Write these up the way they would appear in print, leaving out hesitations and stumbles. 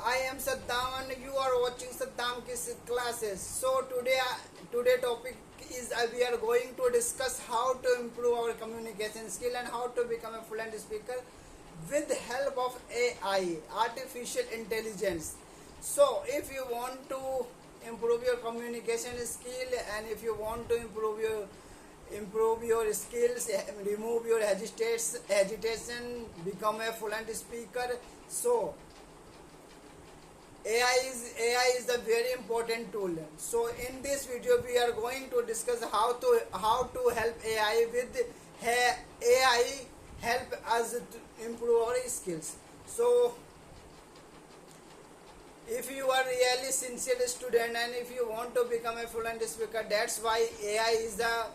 I am Saddam and you are watching Saddam Kids classes. So today topic is we are going to discuss how to improve our communication skill and how to become a fluent speaker with the help of AI, artificial intelligence. So if you want to improve your communication skill and if you want to improve your skills, remove your hesitation, become a fluent speaker. So AI is a very important tool. So in this video we are going to discuss how to help AI with AI help us to improve our skills. So if you are really sincere student and if you want to become a fluent speaker, that's why AI is a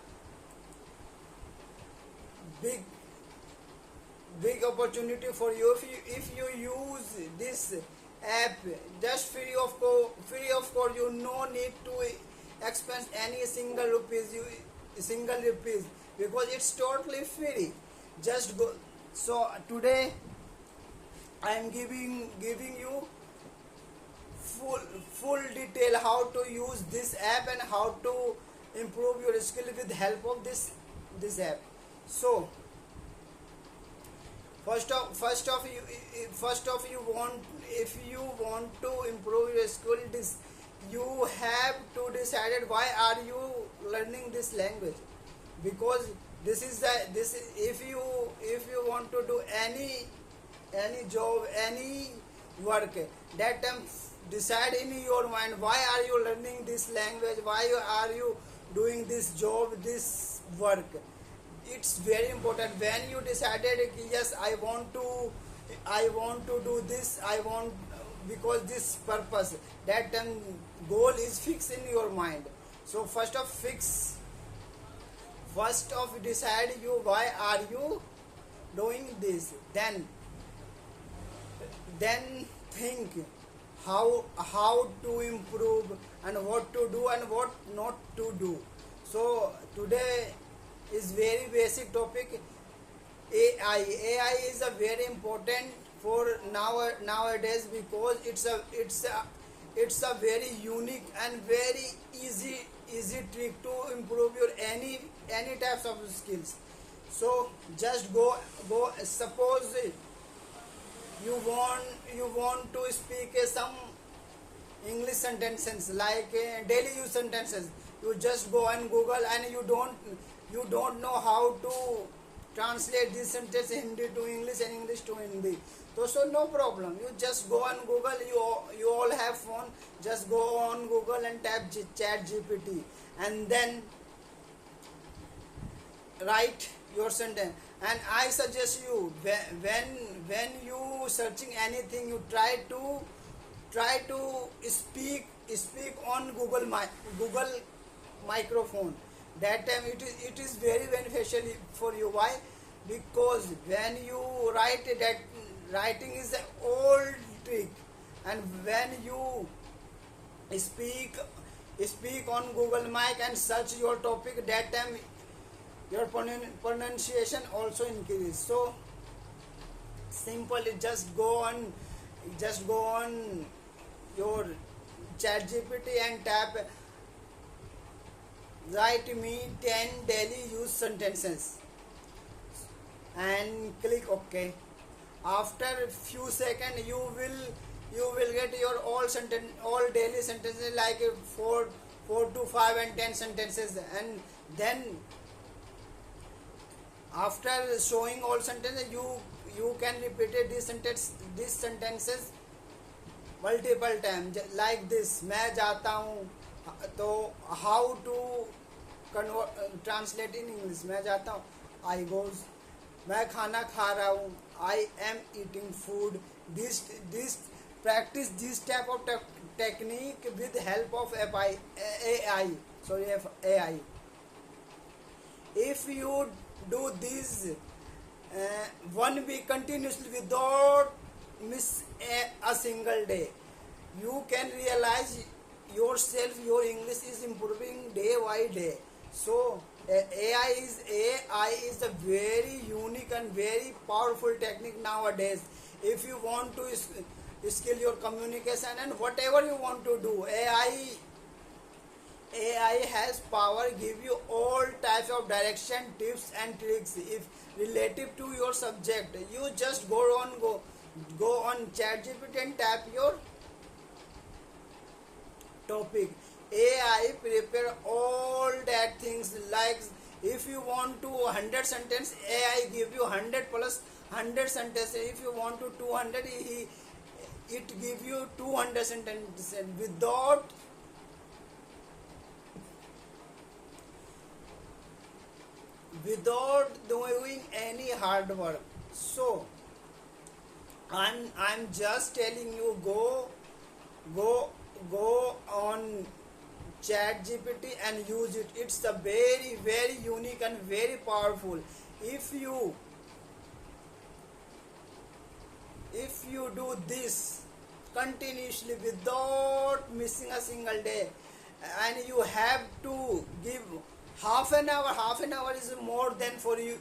big big opportunity for you. If you use this app just free of course, you no need to expense any single rupees because it's totally free. Just go. So today I am giving you full detail how to use this app and how to improve your skill with help of this app. So first of you want, if you want to improve your skill, this you have to decide why are you learning this language, because if you want to do any job, any work, that time decide in your mind why are you learning this language, why are you doing this job, this work. It's very important. When you decided yes, I want to do this, I want because this purpose, that time goal is fixed in your mind. So first of decide you why are you doing this, then think how to improve and what to do and what not to do. So today is very basic topic. AI is a very important for nowadays because it's a very unique and very easy trick to improve your any types of skills. So just go. Suppose you want to speak some English sentences like daily use sentences. You just go and Google and you don't know how to translate this sentence Hindi to English and English to Hindi. So no problem. You just go on Google. You all have phone. Just go on Google and type Chat GPT and then write your sentence. And I suggest you when you searching anything, you try to speak on Google microphone. That time it is very beneficial for you. Why? Because when you write, that writing is an old trick, and when you speak on Google mic and search your topic, that time your pronunciation also increases. So simple, just go on your Chat GPT and tap write me 10 daily use sentences and click OK. After few seconds you will get your all daily sentences like 4 to 5 and 10 sentences, and then after showing all sentences you can repeat these sentences multiple times like this. मैं जाता हूँ, तो how to translate in English. मैं जाता हूँ, I goes. मैं खाना खा रहा हूँ, I am eating food. This practice this type of technique with help of AI. If you do this 1 week continuously without miss a single day, you can realize yourself your English is improving day by day. So AI is a very unique and very powerful technique nowadays. If you want to skill your communication, and whatever you want to do. AI has power, give you all types of direction, tips and tricks if relative to your subject. You just go on ChatGPT and tap your topic. AI prepare all that things, like if you want to 100 sentence, AI give you 100 plus 100 sentences. If you want to 200, it give you 200 sentences without doing any hard work. So I'm just telling you, go go on chat gpt and use it. It's a very unique and very powerful. If you do this continuously without missing a single day, and you have to give half an hour is more than for you,